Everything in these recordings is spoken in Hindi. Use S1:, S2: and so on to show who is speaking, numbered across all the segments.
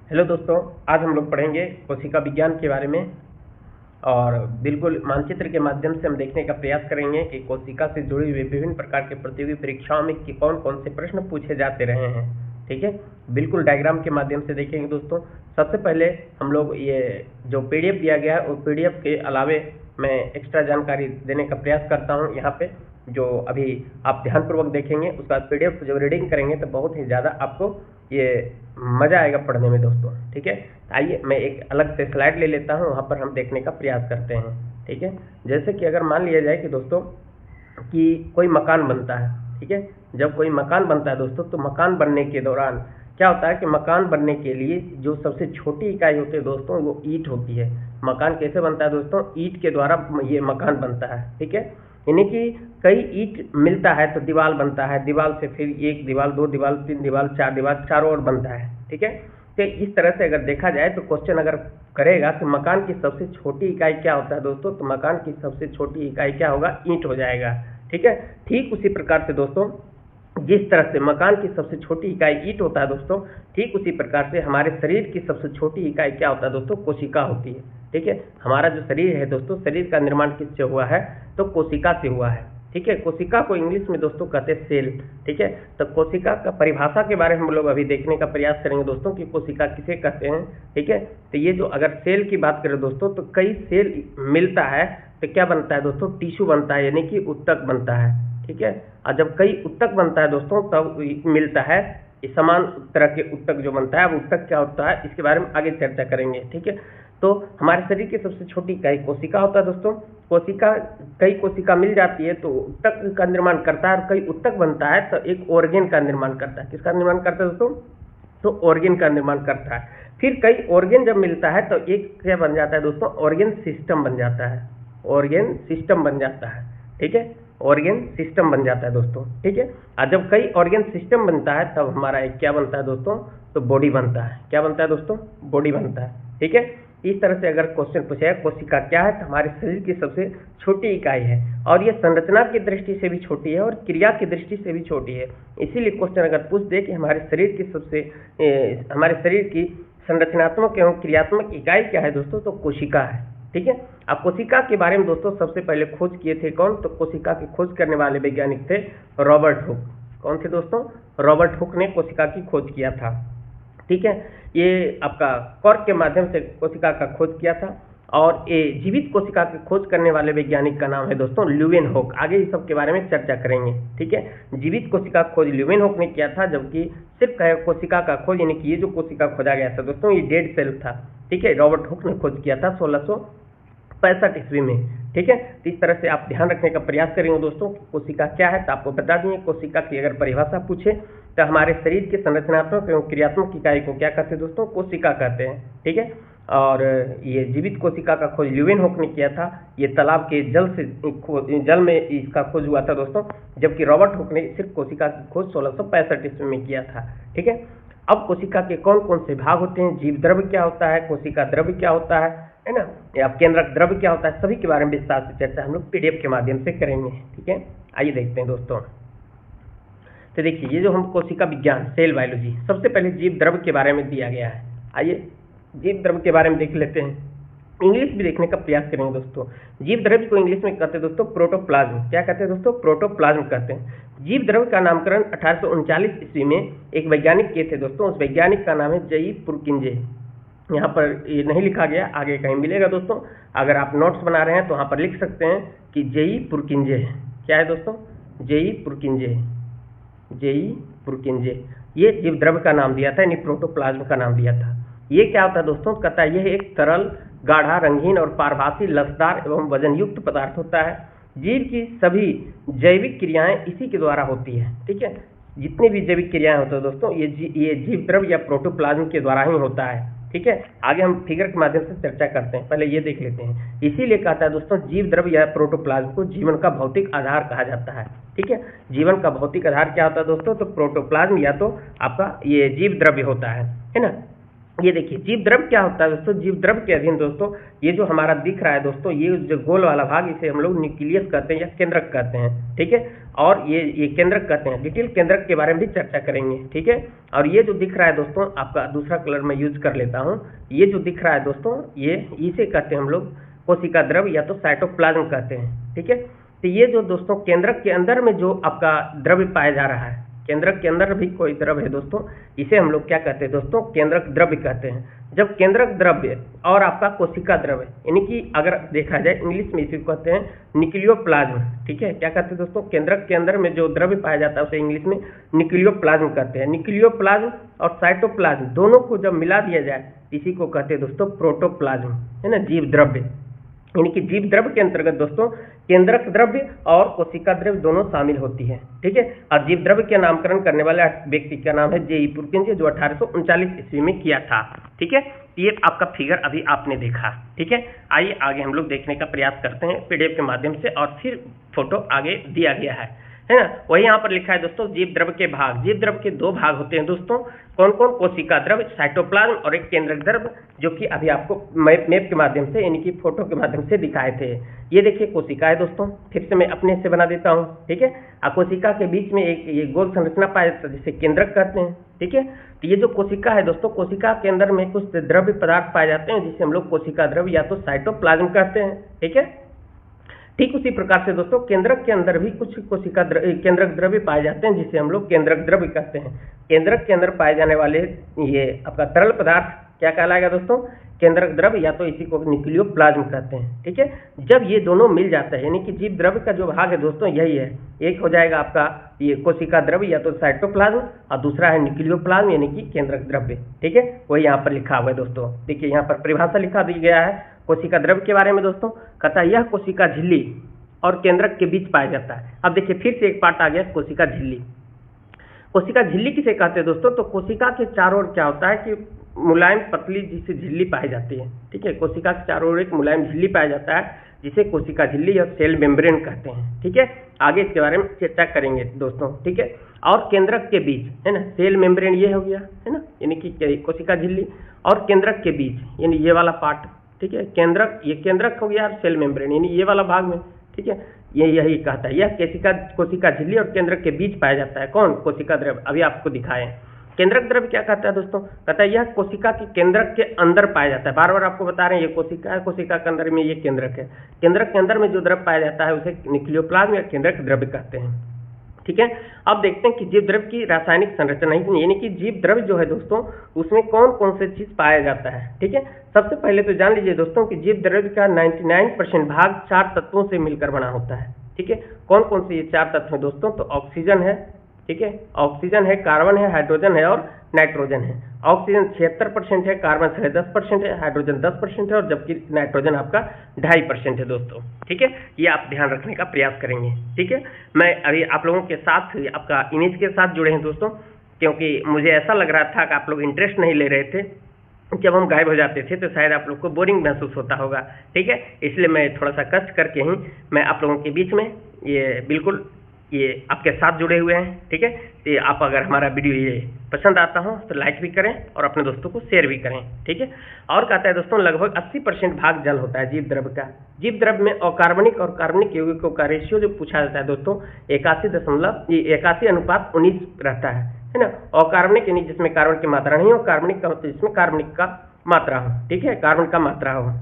S1: हेलो दोस्तों, आज हम लोग पढ़ेंगे कोशिका विज्ञान के बारे में और बिल्कुल मानचित्र के माध्यम से हम देखने का प्रयास करेंगे कि कोशिका से जुड़ी हुई विभिन्न प्रकार के प्रतियोगी परीक्षाओं में कि कौन कौन से प्रश्न पूछे जाते रहे हैं। ठीक है, बिल्कुल डायग्राम के माध्यम से देखेंगे दोस्तों। सबसे पहले हम लोग ये जो पीडीएफ दिया गया है, वो पीडीएफ के अलावे मैं एक्स्ट्रा जानकारी देने का प्रयास करता हूँ। यहाँ पे जो अभी आप ध्यानपूर्वक देखेंगे, उसका पीडीएफ जब रीडिंग करेंगे तो बहुत ही ज़्यादा आपको ये मज़ा आएगा पढ़ने में दोस्तों। ठीक है, आइए मैं एक अलग से स्लाइड ले लेता हूँ, वहाँ पर हम देखने का प्रयास करते हैं। ठीक है, जैसे कि अगर मान लिया जाए कि दोस्तों कि कोई मकान बनता है। ठीक है, जब कोई मकान बनता है दोस्तों, तो मकान बनने के दौरान क्या होता है कि मकान बनने के लिए जो सबसे छोटी इकाई होती है दोस्तों, वो ईंट होती है। मकान कैसे बनता है दोस्तों? ईंट के द्वारा ये मकान बनता है। ठीक है, यानी कि कई ईंट मिलता है तो दीवार बनता है, दीवार से फिर एक दीवार, दो दीवार, तीन दीवार, चार दीवार, चारों ओर बनता है। ठीक है, तो इस तरह से अगर देखा जाए तो क्वेश्चन अगर करेगा कि मकान की सबसे छोटी इकाई क्या होता है दोस्तों, तो मकान की सबसे छोटी इकाई क्या होगा? ईंट हो जाएगा। ठीक है, ठीक उसी प्रकार से दोस्तों जिस तरह से मकान की सबसे छोटी इकाई ईंट होता है दोस्तों, ठीक उसी प्रकार से हमारे शरीर की सबसे छोटी इकाई क्या होता है दोस्तों? कोशिका होती है। ठीक है, हमारा जो शरीर है दोस्तों, शरीर का निर्माण किससे हुआ है? तो कोशिका से हुआ है। ठीक है, कोशिका को इंग्लिश में दोस्तों कहते हैं सेल। ठीक है, तो कोशिका का परिभाषा के बारे में हम लोग अभी देखने का प्रयास करेंगे दोस्तों कि कोशिका किसे कहते हैं। ठीक है, तो ये जो अगर सेल की बात करें दोस्तों, तो कई सेल मिलता है तो क्या बनता है दोस्तों? टिश्यू बनता है, यानी कि ऊतक बनता है। ठीक है, और जब कई ऊतक बनता है दोस्तों, तब मिलता है समान तरह के ऊतक जो बनता है। अब ऊतक क्या होता है, इसके बारे में आगे चर्चा करेंगे। ठीक है, तो हमारे शरीर की सबसे छोटी इकाई कोशिका होता है दोस्तों। कोशिका, कई कोशिका मिल जाती है तो ऊतक का निर्माण करता है, और कई ऊतक बनता है तो एक ऑर्गेन का निर्माण करता है। किसका निर्माण करता है दोस्तों? तो ऑर्गेन का निर्माण करता है। फिर कई ऑर्गेन जब मिलता है तो एक क्या बन जाता है दोस्तों? ऑर्गेन सिस्टम बन जाता है। ऑर्गेन सिस्टम बन जाता है। ठीक है, ऑर्गेन सिस्टम बन जाता है दोस्तों। ठीक है, और जब कई ऑर्गेन सिस्टम बनता है तब हमारा एक क्या बनता है दोस्तों? तो बॉडी बनता है। क्या बनता है दोस्तों? बॉडी बनता है। ठीक है, इस तरह से अगर क्वेश्चन पूछा है कोशिका क्या है, तो हमारे शरीर की सबसे छोटी इकाई है, और ये संरचना की दृष्टि से भी छोटी है और क्रिया की दृष्टि से भी छोटी है। इसीलिए क्वेश्चन अगर पूछ दे कि हमारे शरीर की संरचनात्मक एवं क्रियात्मक इकाई क्या है दोस्तों, तो कोशिका है। ठीक है, अब कोशिका के बारे में दोस्तों सबसे पहले खोज किए थे कौन? तो कोशिका की खोज करने वाले वैज्ञानिक थे रॉबर्ट हुक। कौन थे दोस्तों? रॉबर्ट हुक ने कोशिका की खोज किया था। ठीक है, ये आपका कॉर्क के माध्यम से कोशिका का खोज किया था, और ये जीवित कोशिका की खोज करने वाले वैज्ञानिक का नाम है दोस्तों ल्यूवेनहोक। आगे इस सब के बारे में चर्चा करेंगे। ठीक है, जीवित कोशिका खोज ल्यूवेनहोक ने किया था, जबकि सिर्फ कोशिका का खोज, यानी कि ये जो कोशिका खोजा गया था दोस्तों, ये डेड सेल था। ठीक है, रॉबर्ट हुक ने खोज किया था 1665 ईस्वी में। ठीक है, तो इस तरह से आप ध्यान रखने का प्रयास करेंगे दोस्तों कि कोशिका क्या है। तो आपको बता देंगे कोशिका की अगर परिभाषा पूछे तो हमारे शरीर के संरचनात्मक एवं क्रियात्मक इकाई को क्या कहते हैं दोस्तों? कोशिका कहते हैं। ठीक है, और ये जीवित कोशिका का खोज ल्यूवेनहोक ने किया था। ये तालाब के जल में इसका खोज हुआ था दोस्तों, जबकि रॉबर्ट हुक ने सिर्फ कोशिका की खोज 1665 ईस्वी में किया था। ठीक है, अब कोशिका के कौन कौन से भाग होते हैं, जीव द्रव्य क्या होता है, कोशिका द्रव्य क्या होता है ना, या केंद्रक द्रव्य क्या होता है, सभी के बारे में विस्तार से चर्चा हम लोग पीडीएफ के माध्यम से करेंगे। ठीक है, आइए देखते हैं दोस्तों। तो देखिए, ये जो हम कोशिका विज्ञान, सेल बायोलॉजी, सबसे पहले जीव द्रव्य के बारे में दिया गया है। आइए जीव द्रव्य के बारे में देख लेते हैं। इंग्लिश भी देखने का प्रयास करेंगे दोस्तों। जीव द्रव्य को इंग्लिश में कहते हैं दोस्तों प्रोटोप्लाज्म। क्या कहते हैं दोस्तों? प्रोटोप्लाज्म कहते हैं। जीव द्रव्य का नामकरण 1839 ईस्वी में एक वैज्ञानिक किए थे दोस्तों। उस वैज्ञानिक का नाम है जेई पुरकिंजे। यहाँ पर ये नहीं लिखा गया, आगे कहीं मिलेगा दोस्तों। अगर आप नोट्स बना रहे हैं तो वहाँ पर लिख सकते हैं कि जेई पुरकिंजे। क्या है दोस्तों? जेई पुरकिंजे। जेई पुरकिंजे, ये जीव द्रव्य का नाम दिया था, यानी प्रोटोप्लाज्म का नाम दिया था। ये क्या होता है दोस्तों? कहता है यह एक तरल, गाढ़ा, रंगीन और पारभासी, लसदार एवं वजनयुक्त पदार्थ होता है। जीव की सभी जैविक क्रियाएं इसी के द्वारा होती है। ठीक है, जितनी भी जैविक क्रियाएं होती है दोस्तों, ये जीव द्रव्य या प्रोटोप्लाज्म के द्वारा ही होता है। ठीक है, आगे हम फिगर के माध्यम से चर्चा करते हैं, पहले ये देख लेते हैं। इसीलिए कहता है दोस्तों जीव द्रव्य या प्रोटोप्लाज्म को जीवन का भौतिक आधार कहा जाता है। ठीक है, जीवन का भौतिक आधार क्या होता है दोस्तों? तो प्रोटोप्लाज्म या तो आपका ये जीव द्रव्य होता है ना। ये देखिए जीव द्रव क्या होता है दोस्तों, जीव द्रव के अधीन दोस्तों ये जो हमारा दिख रहा है दोस्तों, ये जो गोल वाला भाग इसे हम लोग न्यूक्लियस कहते हैं या केंद्रक कहते हैं, ठीक है। और ये केंद्रक कहते हैं, डिटेल केंद्रक के बारे में भी चर्चा करेंगे, ठीक है। और ये जो दिख रहा है दोस्तों, आपका दूसरा कलर मैं यूज कर लेता हूँ, ये जो दिख रहा है दोस्तों, ये इसे कहते हैं हम लोग कोशिका द्रव या तो साइटोप्लाज्म कहते हैं, ठीक है। तो ये जो दोस्तों केंद्रक के अंदर में जो आपका द्रव्य पाया जा रहा है, केंद्रक के अंदर भी कोई द्रव है दोस्तों, इसे हम लोग क्या कहते हैं दोस्तों, केंद्रक द्रव्य कहते हैं। जब केंद्रक द्रव्य और आपका कोशिका द्रव्य, यानी कि अगर देखा जाए इंग्लिश में इसे कहते हैं न्यूक्लियोप्लाज्म, ठीक है। क्या कहते हैं दोस्तों, केंद्रक के अंदर में जो द्रव्य पाया जाता है उसे इंग्लिश में न्यूक्लियोप्लाज्म कहते हैं। न्यूक्लियोप्लाज्म और साइटोप्लाज्म दोनों को जब मिला दिया जाए इसी को कहते हैं दोस्तों प्रोटोप्लाज्म, है ना, जीव द्रव्य। यानी कि जीव द्रव्य के अंतर्गत दोस्तों केंद्रक द्रव्य और कोशिका द्रव्य दोनों शामिल होती है, ठीक है। और जीव द्रव्य का नामकरण करने वाले व्यक्ति का नाम है J.E. पुरकिंस, जो 1839 ईस्वी में किया था, ठीक है। ये आपका फिगर अभी आपने देखा, ठीक है। आइए आगे हम लोग देखने का प्रयास करते हैं PDF के माध्यम से, और फिर फोटो आगे दिया गया है ना। वही यहाँ पर लिखा है दोस्तों जीव द्रव्य के भाग। जीव द्रव्य के दो भाग होते हैं दोस्तों, कौन कौन, कोशिका द्रव्य साइटोप्लाज्म और एक केंद्रक द्रव्य, जो कि अभी आपको मैप के माध्यम से यानी कि फोटो के माध्यम से दिखाए थे। ये देखिए कोशिका है दोस्तों, फिर से मैं अपने से बना देता हूँ, ठीक है। कोशिका के बीच में एक ये गोल संरचना पाया जाता है जिसे केंद्रक कहते हैं, ठीक है। तो ये जो कोशिका है दोस्तों, कोशिका के अंदर में कुछ द्रव्य पदार्थ पाए जाते हैं जिसे हम लोग कोशिका द्रव्य या तो साइटोप्लाज्म कहते हैं, ठीक है। ठीक उसी प्रकार से दोस्तों केंद्रक के अंदर भी कुछ कोशिका केंद्रक द्रव्य पाए जाते हैं जिसे हम लोग केंद्रक द्रव्य कहते हैं। केंद्रक के अंदर पाए जाने वाले ये आपका तरल पदार्थ क्या कहलाएगा दोस्तों, केंद्रक द्रव्य या तो इसी को न्यूक्लियोप्लाज्म कहते हैं, ठीक है। जब ये दोनों मिल जाता है, यानी कि जीव द्रव्य का जो भाग है दोस्तों यही है, एक हो जाएगा आपका ये कोशिका द्रव्य या तो साइटोप्लाज्म, और दूसरा है न्यूक्लियोप्लाज्म यानी कि केंद्रक द्रव्य, ठीक है। वही यहाँ पर लिखा हुआ है दोस्तों, देखिए यहाँ पर परिभाषा लिखा दी गया है कोशिका द्रव्य के बारे में दोस्तों, कहता है यह कोशिका झिल्ली और केंद्रक के बीच पाया जाता है। अब देखिए फिर से एक पार्ट आ गया कोशिका झिल्ली। कोशिका झिल्ली किसे कहते हैं दोस्तों, तो कोशिका के चारों ओर क्या होता है कि मुलायम पतली जिसे झिल्ली पाई जाती है, ठीक है। कोशिका के चारों ओर एक मुलायम झिल्ली पाया जाता है जिसे कोशिका झिल्ली या सेल मेम्ब्रेन कहते हैं, ठीक है। आगे इसके बारे में चर्चा करेंगे दोस्तों, ठीक है। और केंद्रक के बीच, है ना, सेल मेम्ब्रेन ये हो गया, है ना, यानी कि कोशिका झिल्ली, और केंद्रक के बीच यानी ये वाला पार्ट, ठीक है। केंद्रक, ये केंद्रक हो गया, सेल मेम्ब्रेन यानी ये वाला भाग में, ठीक है। ये यही कहता है यह कोशिका झिल्ली और केंद्रक के बीच पाया जाता है, कौन, कोशिका द्रव्य। अभी आपको दिखाएं केंद्रक द्रव्य क्या कहता है दोस्तों, कहता है यह कोशिका के केंद्रक के अंदर पाया जाता है। बार बार आपको बता रहे हैं ये कोशिका है, कोशिका के अंदर में ये केंद्रक है। केंद्रक के अंदर में जो द्रव्य पाया जाता है उसे न्यूक्लियोप्लाज्म या केंद्रक द्रव्य कहते हैं, ठीक है। अब देखते हैं कि जीव द्रव्य की रासायनिक संरचना, यानी कि जीव द्रव्य जो है दोस्तों उसमें कौन कौन से चीज पाया जाता है, ठीक है। सबसे पहले तो जान लीजिए दोस्तों कि जीव द्रव्य का 99% भाग 4 तत्वों से मिलकर बना होता है, ठीक है। कौन कौन से ये 4 तत्व हैं दोस्तों, तो ऑक्सीजन है, ठीक है, ऑक्सीजन है, कार्बन है, हाइड्रोजन है और नाइट्रोजन है। ऑक्सीजन 76% है, कार्बन 10% है, हाइड्रोजन 10% है, और जबकि नाइट्रोजन आपका 2.5% है दोस्तों, ठीक है। ये आप ध्यान रखने का प्रयास करेंगे, ठीक है। मैं अभी आप लोगों के साथ आपका इमेज के साथ जुड़े हैं दोस्तों, क्योंकि मुझे ऐसा लग रहा था कि आप लोग इंटरेस्ट नहीं ले रहे थे, जब हम गायब हो जाते थे तो शायद आप लोग को बोरिंग महसूस होता होगा, ठीक है। इसलिए मैं थोड़ा सा कष्ट करके ही मैं आप लोगों के बीच में ये बिल्कुल ये आपके साथ जुड़े हुए हैं, ठीक है। तो आप अगर हमारा वीडियो ये पसंद आता हो तो लाइक भी करें और अपने दोस्तों को शेयर भी करें, ठीक है। और कहता है दोस्तों लगभग 80% भाग जल होता है जीव द्रव्य का। जीव द्रव्य में अकार्बनिक और कार्बनिक यौगिकों का रेशियो जो पूछा जाता है दोस्तों 81.19 रहता है ना। अकार्बनिक यानी जिसमें कार्बन की मात्रा नहीं हो, कार्बनिक का होता है जिसमें कार्बनिक का मात्रा हो, ठीक है, कार्बन का मात्रा हो।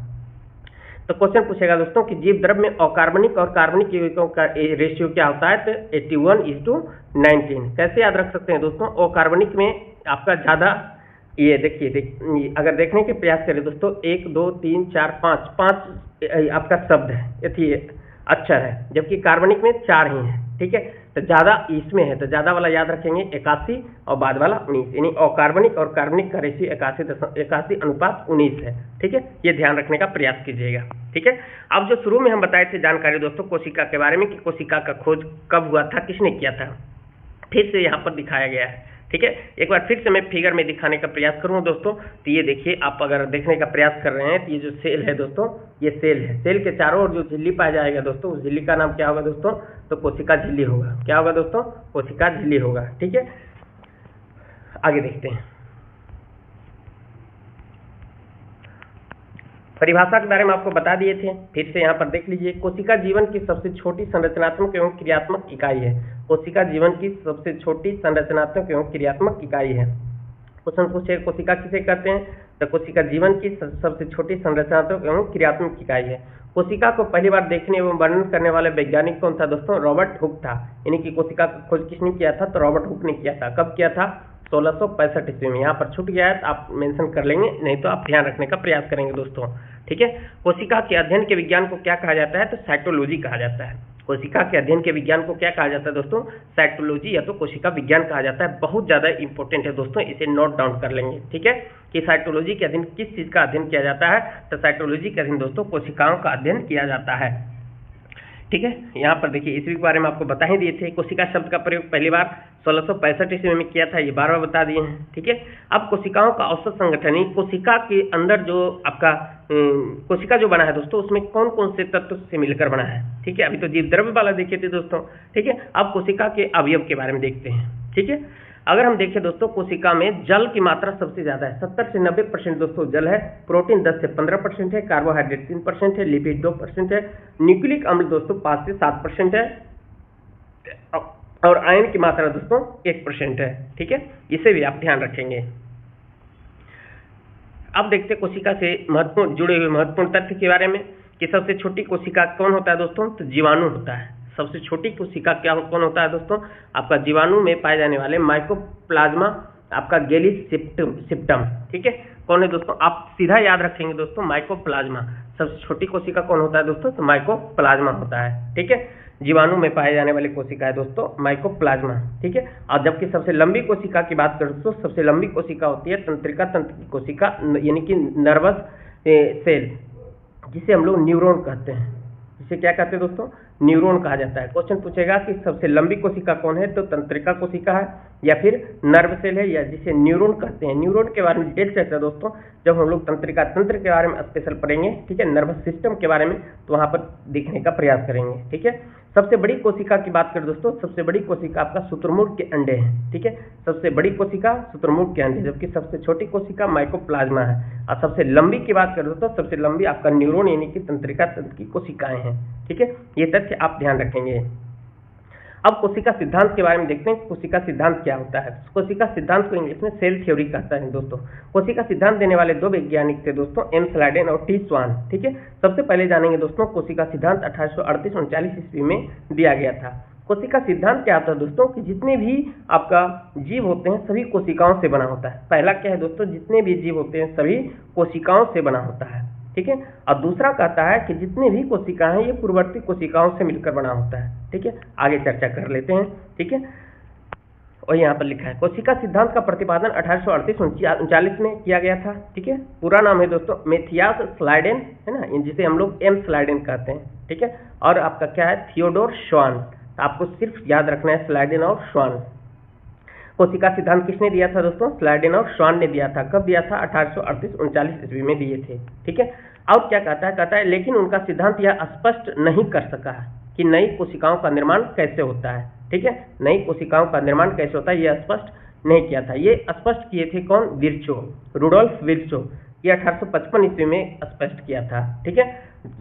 S1: तो क्वेश्चन पूछेगा दोस्तों कि जीव द्रव्य में अकार्बनिक और कार्बनिक यौगिकों का रेशियो क्या होता है, तो 81:19। कैसे याद रख सकते हैं दोस्तों, अकार्बनिक में आपका ज्यादा, ये देखिए अगर देखने के प्रयास करें दोस्तों 1 2 3 4 5 आपका शब्द है, अक्षर है, जबकि कार्बनिक में 4 ही है, ठीक है। तो ज्यादा इसमें है तो ज्यादा वाला याद रखेंगे 81 और बाद वाला 19, यानी अकार्बनिक और कार्बनिक का रेशियो 81:19 है, ठीक है। ये ध्यान रखने का प्रयास कीजिएगा, ठीक है। अब जो शुरू में हम बताए थे जानकारी दोस्तों कोशिका के बारे में कि कोशिका का खोज कब हुआ था, किसने किया था, फिर से यहाँ पर दिखाया गया है, ठीक है। एक बार फिर से मैं फिगर में दिखाने का प्रयास करूंगा दोस्तों। तो ये देखिए आप अगर देखने का प्रयास कर रहे हैं तो ये जो सेल है दोस्तों, ये सेल है, सेल के चारों ओर जो झिल्ली पाया जाएगा दोस्तों, उस झिल्ली का नाम क्या होगा दोस्तों, तो कोशिका झिल्ली होगा। क्या होगा दोस्तों, कोशिका झिल्ली होगा, ठीक है। आगे देखते हैं। परिभाषा के बारे में आपको बता दिए थे, फिर से यहाँ पर देख लीजिए। कोशिका जीवन की सबसे छोटी संरचनात्मक एवं क्रियात्मक इकाई है। कोशिका जीवन की सबसे छोटी संरचनात्मक एवं क्रियात्मक इकाई है। क्वेश्चन पूछे कोशिका किसे कहते हैं, तो कोशिका जीवन की सबसे छोटी संरचनात्मक एवं क्रियात्मक इकाई है। कोशिका को पहली बार देखने एवं वर्णन करने वाले वैज्ञानिक कौन था दोस्तों, रॉबर्ट हुक था। यानी कि कोशिका का खोज किसने किया था, तो रॉबर्ट हुक ने किया था। कब किया था, 1665 ईस्वी में। यहाँ पर छूट गया है तो आप मेंशन कर लेंगे, नहीं तो आप ध्यान रखने का प्रयास करेंगे दोस्तों, ठीक है। कोशिका के अध्ययन के विज्ञान को क्या कहा जाता है, तो साइटोलॉजी कहा जाता है। कोशिका के अध्ययन के विज्ञान को क्या कहा जाता है दोस्तों, साइटोलॉजी या तो कोशिका विज्ञान कहा जाता है। बहुत ज्यादा इंपॉर्टेंट है दोस्तों, इसे नोट डाउन कर लेंगे, ठीक है, कि साइटोलॉजी के अधीन किस चीज का अध्ययन किया जाता है, तो साइटोलॉजी के अधीन दोस्तों कोशिकाओं का अध्ययन किया जाता है, ठीक है। यहाँ पर देखिए इसी के बारे में आपको बता ही दिए थे। कोशिका शब्द का प्रयोग पहली बार 1665 ईस्वी में किया था, ये बार बार बता दिए हैं, ठीक है। अब कोशिकाओं का औसत संगठन ही कोशिका के अंदर जो आपका कोशिका जो बना है दोस्तों, उसमें कौन कौन से तत्व से मिलकर बना है, ठीक है। अभी तो जीव द्रव्य वाला देखे थे दोस्तों, ठीक है। अब कोशिका के अवयव के बारे में देखते हैं, ठीक है। अगर हम देखें दोस्तों, कोशिका में जल की मात्रा सबसे ज्यादा है, 70 से 90% दोस्तों जल है। प्रोटीन 10 से 15% है, कार्बोहाइड्रेट 3% है, लिपिड 2% है, न्यूक्लिक अम्ल दोस्तों 5 से 7% है, और आयन की मात्रा दोस्तों 1% है, ठीक है। इसे भी आप ध्यान रखेंगे। अब देखते हैं कोशिका से महत्वपूर्ण जुड़े हुए महत्वपूर्ण तथ्य के बारे में, कि सबसे छोटी कोशिका कौन होता है दोस्तों, तो जीवाणु होता है। सबसे छोटी कोशिका क्या कौन होता है दोस्तों, आपका जीवाणु में पाए जाने वाले माइकोप्लाज्मा आपका गैलिस सिप्टम, ठीक है। कौन है दोस्तों, आप सीधा याद रखेंगे दोस्तों, माइकोप्लाज्मा। सबसे छोटी कोशिका कौन होता है दोस्तों, तो माइकोप्लाज्मा होता है, ठीक है। जीवाणु में पाए जाने वाली कोशिका है दोस्तों माइकोप्लाज्मा, ठीक है। और जबकि सबसे लंबी कोशिका की बात करें तो सबसे लंबी कोशिका होती है तंत्रिका तंत्र की कोशिका, यानी कि नर्वस सेल, जिसे हम लोग न्यूरॉन कहते हैं। जिसे क्या कहते हैं दोस्तों, न्यूरॉन कहा जाता है। क्वेश्चन पूछेगा कि सबसे लंबी कोशिका कौन है, तो तंत्रिका कोशिका है या फिर नर्व सेल है, या जिसे न्यूरॉन कहते हैं। न्यूरॉन के बारे में डिटेल चर्चा दोस्तों जब हम लोग तंत्रिका तंत्र के बारे में स्पेशल पढ़ेंगे, ठीक है, नर्वस सिस्टम के बारे में, तो वहां पर देखने का प्रयास करेंगे, ठीक है। सबसे बड़ी कोशिका की बात करें दोस्तों, सबसे बड़ी कोशिका आपका शुतुरमुर्ग के अंडे हैं, ठीक है। सबसे बड़ी कोशिका शुतुरमुर्ग के अंडे, जबकि सबसे छोटी कोशिका माइकोप्लाज्मा है। और सबसे लंबी की बात करें दोस्तों, सबसे लंबी आपका न्यूरॉन यानी कि तंत्रिका तंत्र की कोशिकाएं हैं, ठीक है। ये तथ्य आप ध्यान रखेंगे। अब कोशिका सिद्धांत के बारे में देखते हैं, कोशिका सिद्धांत क्या होता है। कोशिका सिद्धांत को इंग्लिश में सेल थ्योरी कहता है दोस्तों। कोशिका सिद्धांत देने वाले दो वैज्ञानिक थे दोस्तों, एम स्लाइडेन और टी स्वान, ठीक है। सबसे पहले जानेंगे दोस्तों कोशिका सिद्धांत 1838-39 ईस्वी में दिया गया था। कोशिका सिद्धांत क्या होता है दोस्तों, कि जितने भी आपका जीव होते हैं सभी कोशिकाओं से बना होता है। पहला क्या है दोस्तों, जितने भी जीव होते हैं सभी कोशिकाओं से बना होता है, ठीक है। और दूसरा कहता है कि जितने भी कोशिकाएं हैं ये पूर्ववर्ती कोशिकाओं से मिलकर बना होता है, ठीक है। आगे चर्चा कर लेते हैं, ठीक है। और यहाँ पर लिखा है कोशिका सिद्धांत का प्रतिपादन 1838-39 में किया गया था, ठीक है। पूरा नाम है दोस्तों मैथियास स्लाइडेन, है ना, जिसे हम लोग एम स्लाइडेन कहते हैं, ठीक है। और आपका क्या है, थियोडोर श्वान। आपको सिर्फ याद रखना है स्लाइडेन और श्वान। कोशिका सिद्धांत किसने दिया था दोस्तों, स्लाइडेन और श्वान ने दिया था। कब दिया था, 1838-39 ईस्वी में दिए थे, ठीक है। और क्या कहता है, लेकिन उनका सिद्धांत यह स्पष्ट नहीं कर सका है कि नई कोशिकाओं का निर्माण कैसे होता है, ठीक है। नई कोशिकाओं का निर्माण कैसे होता है यह स्पष्ट नहीं किया था। ये स्पष्ट किए थे कौन, विर्चो, रुडोल्फ विर्चो। ये 1855 ईस्वी में स्पष्ट किया था, ठीक है।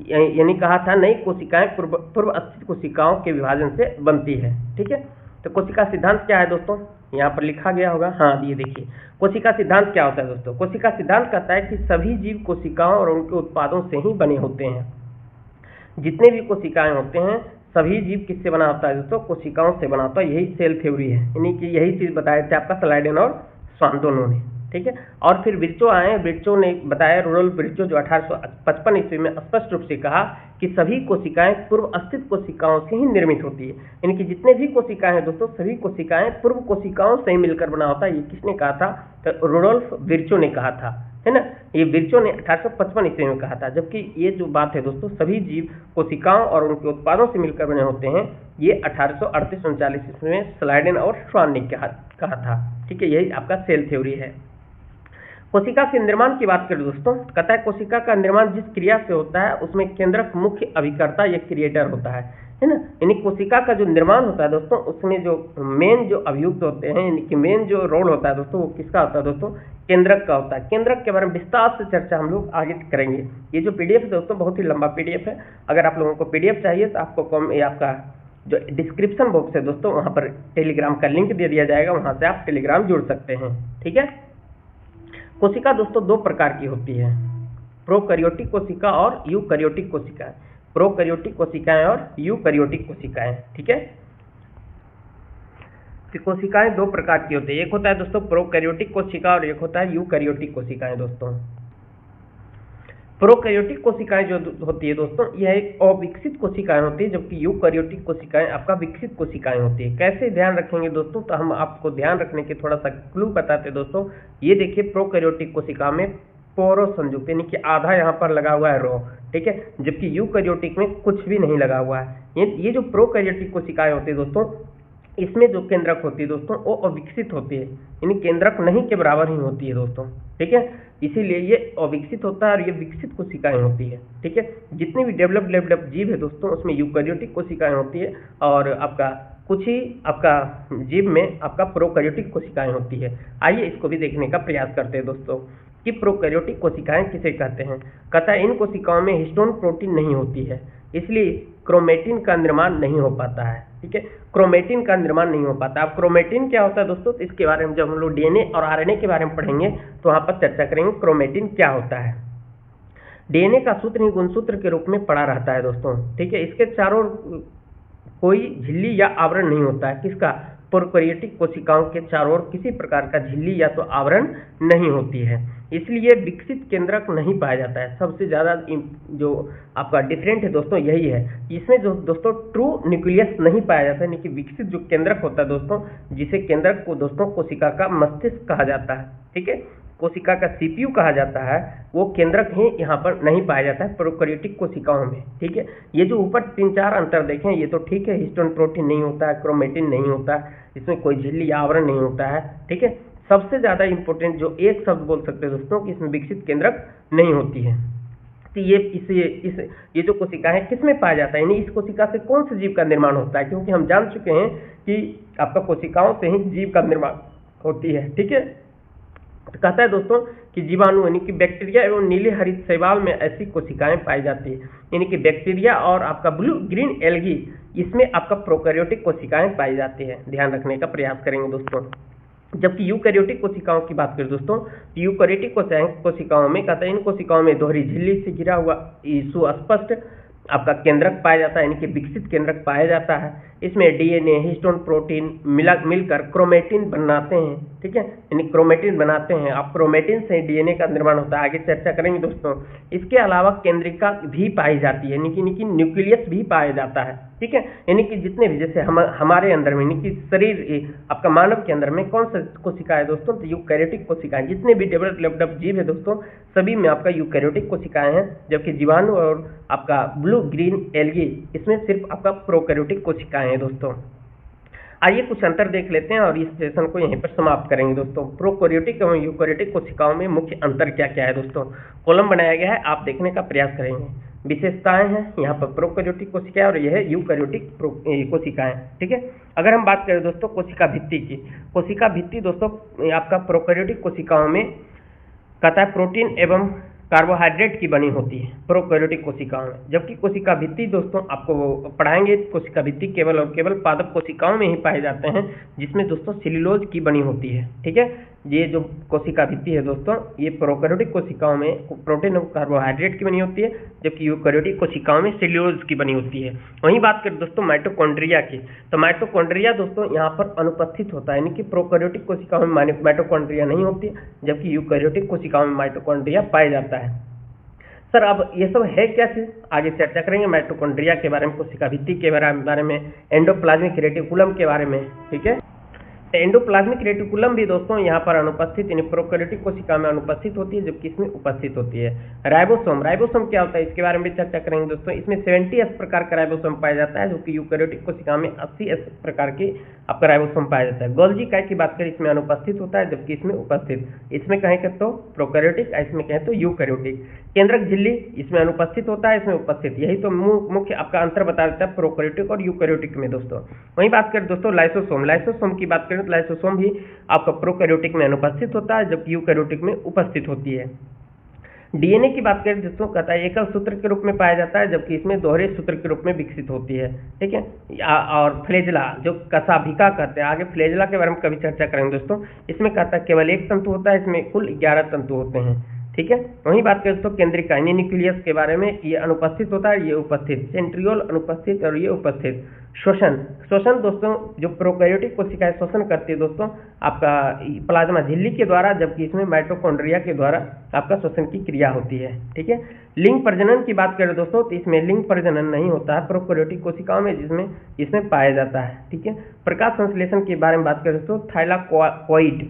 S1: यानी कहा था नई कोशिकाएं पूर्व अस्थिर कोशिकाओं के विभाजन से बनती है, ठीक है। तो कोशिका सिद्धांत क्या है दोस्तों, यहाँ पर लिखा गया होगा, हाँ ये देखिए कोशिका सिद्धांत क्या होता है दोस्तों। कोशिका सिद्धांत कहता है कि सभी जीव कोशिकाओं और उनके उत्पादों से ही बने होते हैं। जितने भी कोशिकाएं होते हैं सभी जीव किससे बना होता है दोस्तों, कोशिकाओं से बना होता है। यही सेल थ्योरी है, यानी कि यही चीज बताए थे आपका स्लाइडेन और स्वान दोनों ने, ठीक है। और फिर विर्चो आए, विर्चो ने बताया, रुडोल्फ विर्चो, जो 1855 ईस्वी में स्पष्ट रूप से कहा कि सभी कोशिकाएं पूर्व अस्थित कोशिकाओं से ही निर्मित होती है। यानी कि जितने भी कोशिकाएं हैं दोस्तों सभी कोशिकाएं पूर्व कोशिकाओं से ही मिलकर बना होता है। ये किसने कहा था, तो रुडोल्फ विर्चो ने कहा था, है ना। ये विर्चो ने 1855 ईस्वी में कहा था। जबकि ये जो बात है दोस्तों सभी जीव कोशिकाओं और उनके उत्पादों से मिलकर बने होते हैं, ये 1838-39 ईस्वी में स्लाइडेन और श्वान ने कहा था, ठीक है। यही आपका सेल थ्योरी है। कोशिका के निर्माण की बात करें दोस्तों, कहता है कोशिका का निर्माण जिस क्रिया से होता है उसमें केंद्रक मुख्य अभिकर्ता या क्रिएटर होता है। है ना। यानी कोशिका का जो निर्माण होता है दोस्तों, उसमें जो मेन जो अभियुक्त होते हैं, यानी कि मेन जो रोल होता है दोस्तों, वो किसका होता है दोस्तों, केंद्रक का होता है। केंद्रक के बारे में विस्तार से चर्चा हम लोग आगे करेंगे। ये जो पीडीएफ है दोस्तों, बहुत ही लंबा पीडीएफ है। अगर आप लोगों को पीडीएफ चाहिए तो आपको आपका जो डिस्क्रिप्शन बॉक्स है दोस्तों, वहाँ पर टेलीग्राम का लिंक दे दिया जाएगा, वहाँ से आप टेलीग्राम जुड़ सकते हैं। ठीक है। कोशिका दोस्तों दो प्रकार की होती है, प्रोकैरियोटिक कोशिका और यूकैरियोटिक कोशिकाएं। प्रोकैरियोटिक कोशिकाएं और यूकैरियोटिक कोशिकाएं। ठीक है। तो कोशिकाएं दो प्रकार की होती है, एक होता है दोस्तों प्रोकैरियोटिक कोशिका और एक होता है यूकैरियोटिक कोशिकाएं। दोस्तों प्रोकैरियोटिक कोशिकाएं जो होती है दोस्तों, यह एक अविकसित कोशिकाएं होती है, जबकि यूकैरियोटिक कोशिकाएं आपका विकसित कोशिकाएं होती है। कैसे ध्यान रखेंगे दोस्तों, तो हम आपको ध्यान रखने के थोड़ा सा क्लू बताते हैं दोस्तों। ये देखिए, प्रोकैरियोटिक कोशिका में पोरो संयुक्त यानी कि आधा यहाँ पर लगा हुआ है रो, ठीक है, जबकि यूकैरियोटिक में कुछ भी नहीं लगा हुआ है। ये जो प्रोकैरियोटिक कोशिकाएं होती है दोस्तों, इसमें जो केंद्रक होती है दोस्तों, वो अविकसित होती है, यानी केंद्रक नहीं के बराबर ही होती है दोस्तों। ठीक है, इसीलिए ये अविकसित होता है और ये विकसित कोशिकाएं होती है। ठीक है, जितनी भी डेवलप जीव है दोस्तों, उसमें यूकैरियोटिक कोशिकाएं होती है और आपका कुछ ही आपका जीव में आपका प्रोकैरियोटिक कोशिकाएं होती है। आइए इसको भी देखने का प्रयास करते हैं दोस्तों कि प्रोकैरियोटिक कोशिकाएं किसे कहते हैं। कहता है इन कोशिकाओं में हिस्टोन प्रोटीन नहीं होती है, इसलिए क्रोमेटिन का निर्माण नहीं हो पाता है। ठीक है, क्रोमेटिन का निर्माण नहीं हो पाता। अब क्रोमेटिन क्या होता है दोस्तों, तो इसके बारे में जब हम लोग डीएनए और आरएनए के बारे में पढ़ेंगे तो वहां पर चर्चा करेंगे क्रोमेटिन क्या होता है। डीएनए का सूत्र ही गुणसूत्र के रूप में पड़ा रहता है दोस्तों। ठीक है, इसके चारों कोई झिल्ली या आवरण नहीं होता है। किसका, प्रोकैरियोटिक कोशिकाओं के चारों ओर किसी प्रकार का झिल्ली या तो आवरण नहीं होती है, इसलिए विकसित केंद्रक नहीं पाया जाता है। सबसे ज्यादा जो आपका डिफरेंट है दोस्तों यही है, इसमें जो दोस्तों ट्रू न्यूक्लियस नहीं पाया जाता है, यानी कि विकसित जो केंद्रक होता है दोस्तों, जिसे केंद्रक को दोस्तों कोशिका का मस्तिष्क कहा जाता है। ठीक है, कोशिका का सीपीयू कहा जाता है, वो केंद्रक ही यहाँ पर नहीं पाया जाता है प्रोकैरियोटिक कोशिकाओं में। ठीक है, ये जो ऊपर 3-4 अंतर देखें, ये तो ठीक है, हिस्टोन प्रोटीन नहीं होता है, क्रोमेटिन नहीं होता है, इसमें कोई झिल्ली या आवरण नहीं होता है। ठीक है, सबसे ज्यादा इंपॉर्टेंट जो एक शब्द बोल सकते हैं दोस्तों कि इसमें विकसित केंद्रक नहीं होती है। तो ये जो कोशिका है किस में पाया जाता है, यानी इस कोशिका से कौन से जीव का निर्माण होता है, क्योंकि हम जान चुके हैं कि आपका कोशिकाओं से ही जीव का निर्माण होती है। ठीक है, तो कहता है दोस्तों कि जीवाणु यानी कि बैक्टीरिया एवं नीले हरित शैवाल में ऐसी कोशिकाएं पाई जाती है, यानी कि बैक्टीरिया और आपका ब्लू ग्रीन एल्गी, इसमें आपका प्रोकैरियोटिक कोशिकाएं पाई जाती है। ध्यान रखने का प्रयास करेंगे दोस्तों। जबकि यूकैरियोटिक कोशिकाओं की बात करें दोस्तों, यूकैरियोटिक कोशिकाओं में कहता है इन कोशिकाओं में दोहरी झिल्ली से घिरा हुआ सुस्पष्ट आपका केंद्रक पाया जाता है, यानी कि विकसित केंद्रक पाया जाता है। इसमें डीएनए हिस्टोन प्रोटीन मिलकर क्रोमेटिन बनाते हैं। ठीक है, यानी क्रोमेटिन बनाते हैं। आप क्रोमेटिन से डीएनए का निर्माण होता है, आगे चर्चा करेंगे दोस्तों। इसके अलावा केंद्रिका भी पाई जाती है, यानी कि न्यूक्लियस भी पाया जाता है। ठीक है, यानी कि जितने भी जैसे हमारे अंदर में, यानी कि शरीर आपका मानव के अंदर में कौन सा कोशिका है दोस्तों, तो यूकैरियोटिक कोशिकाएं। जितने भी डेवलप जीव है दोस्तों, सभी में आपका यूकैरियोटिक कोशिकाएं हैं, जबकि जीवाणु और आपका ब्लू ग्रीन एल्गी, इसमें सिर्फ आपका प्रोकैरियोटिक कोशिकाएं हैं दोस्तों। आइए कुछ अंतर देख लेते हैं और इस सेशन को यहीं पर समाप्त करेंगे दोस्तों। प्रोकैरियोटिक एवं यूकैरियोटिक कोशिकाओं में मुख्य अंतर क्या क्या है दोस्तों, कॉलम बनाया गया है, आप देखने का प्रयास करेंगे। विशेषताएं हैं यहाँ पर प्रोकैरियोटिक कोशिकाएं और यह है यूकैरियोटिक कोशिकाएं। ठीक है, अगर हम बात करें दोस्तों कोशिका भित्ति की, कोशिका भित्ति दोस्तों आपका प्रोकैरियोटिक कोशिकाओं में कहता है प्रोटीन एवं कार्बोहाइड्रेट की बनी होती है प्रोकैरियोटिक कोशिकाओं में, जबकि कोशिका भित्ति दोस्तों आपको पढ़ाएंगे। कोशिका भित्ति केवल और केवल पादप कोशिकाओं में ही पाए जाते हैं, जिसमें दोस्तों सेल्यूलोज की बनी होती है। ठीक है, ये जो कोशिका भित्ति है दोस्तों, ये प्रोकैरियोटिक कोशिकाओं में प्रोटीन और कार्बोहाइड्रेट की बनी होती है, जबकि यूकैरियोटिक कोशिकाओं में सेल्यूलोज की बनी होती है। वहीं बात करें दोस्तों माइटोकॉन्ड्रिया की, तो माइटोकॉन्ड्रिया दोस्तों यहाँ पर अनुपस्थित होता है, यानी कि प्रोकैरियोटिक कोशिकाओं में माइटोकॉन्ड्रिया नहीं होती है, जबकि यूकैरियोटिक कोशिकाओं में माइटोकॉन्ड्रिया पाया जाता है। सर अब ये सब है क्या चीज, आगे चर्चा करेंगे माइटोकॉन्ड्रिया के बारे में, कोशिका भित्ति के बारे में, एंडोप्लाज्मिक रेटिकुलम के बारे में। ठीक है तो एंडोप्लाज्मिक रेटिकुलम भी दोस्तों यहाँ पर अनुपस्थित, यानी प्रोकैरियोटिक कोशिका में अनुपस्थित होती है, जबकि इसमें उपस्थित होती है। राइबोसोम, राइबोसोम क्या होता है इसके बारे में भी चर्चा करेंगे दोस्तों। इसमें 70S प्रकार का राइबोसोम पाया जाता है, जो कि यूकैरियोटिक कोशिका में 80S प्रकार की आपका राइबोसोम पाया जाता है। गोल्जी काय की बात करें, इसमें अनुपस्थित होता है, जबकि इसमें उपस्थित। इसमें कहें तो प्रोकैरियोटिक, इसमें कहें तो यूकैरियोटिक। केंद्रक झिल्ली इसमें अनुपस्थित होता है, इसमें उपस्थित। यही तो मुख्य आपका अंतर बता देता है प्रोकैरियोटिक और यूकैरियोटिक में दोस्तों। वहीं बात करें दोस्तों लाइसोसोम, लाइसोसोम की बात करें तो लाइसोसोम भी आपका प्रोकैरियोटिक में अनुपस्थित होता है, जबकि यूकैरियोटिक में उपस्थित होती है। डीएनए की बात करें दोस्तों, कहता है एकल सूत्र के रूप में पाया जाता है, जबकि इसमें दोहरे सूत्र के रूप में विकसित होती है, ठीक है। और फ्लेजला जो कशाभिका कहते हैं, आगे फ्लेजला के बारे में कभी चर्चा करेंगे दोस्तों। इसमें कहता है केवल एक तंतु होता है, इसमें कुल 11 तंतु होते हैं, ठीक है। वहीं बात करें दोस्तों केंद्रिका न्यूक्लियस के बारे में, ये अनुपस्थित होता है, ये उपस्थित। सेंट्रियोल अनुपस्थित और ये उपस्थित। श्वसन, श्वसन दोस्तों जो प्रोकैरियोटिक कोशिकाएं श्वसन करती है दोस्तों आपका प्लाज्मा झिल्ली के द्वारा, जबकि इसमें माइटोकॉन्ड्रिया के द्वारा आपका श्वसन की क्रिया होती है, ठीक है। लिंग प्रजनन की बात करें दोस्तों, तो इसमें लिंग प्रजनन नहीं होता है प्रोकैरियोटिक कोशिकाओं में, जिसमें इसमें पाया जाता है, ठीक है। प्रकाश संश्लेषण के बारे में बात करें दोस्तों, थाइलाकोइड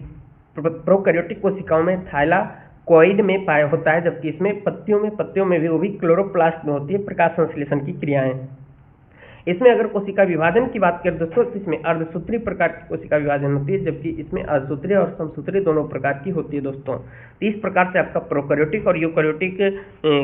S1: प्रोकैरियोटिक कोशिकाओं में थाइलाकोइड में पाया होता है, जबकि इसमें पत्तियों में भी, वो भी क्लोरोप्लास्ट में होती है प्रकाश संश्लेषण की क्रियाएं। इसमें अगर कोशिका विभाजन की बात करें दोस्तों, तो इसमें अर्धसूत्री प्रकार की कोशिका विभाजन होती है, जबकि इसमें अर्धसूत्री और समसूत्री दोनों प्रकार की होती है दोस्तों। तो इस प्रकार से आपका प्रोकैरियोटिक और यूकैरियोटिक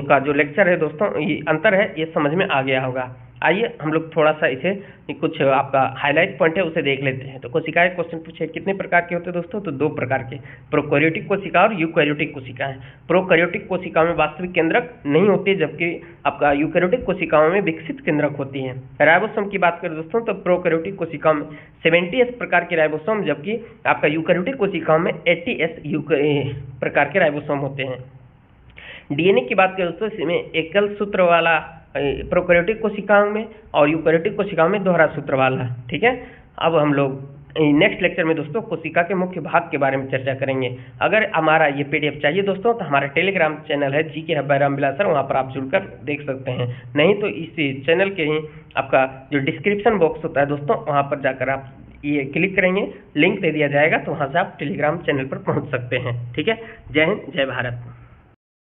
S1: का जो लेक्चर है दोस्तों, ये अंतर है, ये समझ में आ गया होगा। आइए हम लोग थोड़ा सा इसे कुछ आपका हाईलाइट पॉइंट है उसे देख लेते हैं। तो कोशिकाएं क्वेश्चन पूछे कितने प्रकार के होते हैं दोस्तों, तो 2 प्रकार के, प्रोकैरियोटिक कोशिका और यूकैरियोटिक कोशिकाएं। प्रोकैरियोटिक कोशिकाओं में वास्तविक केंद्रक नहीं होती, जबकि आपका यूकैरियोटिक कोशिकाओं में विकसित केंद्रक होती हैं। राइबोसोम की बात करें दोस्तों, तो प्रोकैरियोटिक कोशिकाओं में 70S प्रकार के राइबोसोम, जबकि आपका यूकैरियोटिक कोशिकाओं में 80S प्रकार के राइबोसोम होते हैं। डीएनए की बात करें दोस्तों, इसमें एकल सूत्र वाला प्रोकैरियोटिक कोशिकाओं में और यूकैरियोटिक कोशिकाओं में दोहरा सूत्र वाला, ठीक है। अब हम लोग नेक्स्ट लेक्चर में दोस्तों कोशिका के मुख्य भाग के बारे में चर्चा करेंगे। अगर हमारा ये PDF चाहिए दोस्तों, तो हमारा टेलीग्राम चैनल है GK hub by Ramvilas sir, वहाँ पर आप जुड़कर देख सकते हैं। नहीं तो इस चैनल के ही आपका जो डिस्क्रिप्शन बॉक्स होता है दोस्तों, वहाँ पर जाकर आप ये क्लिक करेंगे, लिंक दे दिया जाएगा, तो वहाँ से आप टेलीग्राम चैनल पर पहुँच सकते हैं, ठीक है। जय हिंद, जय भारत।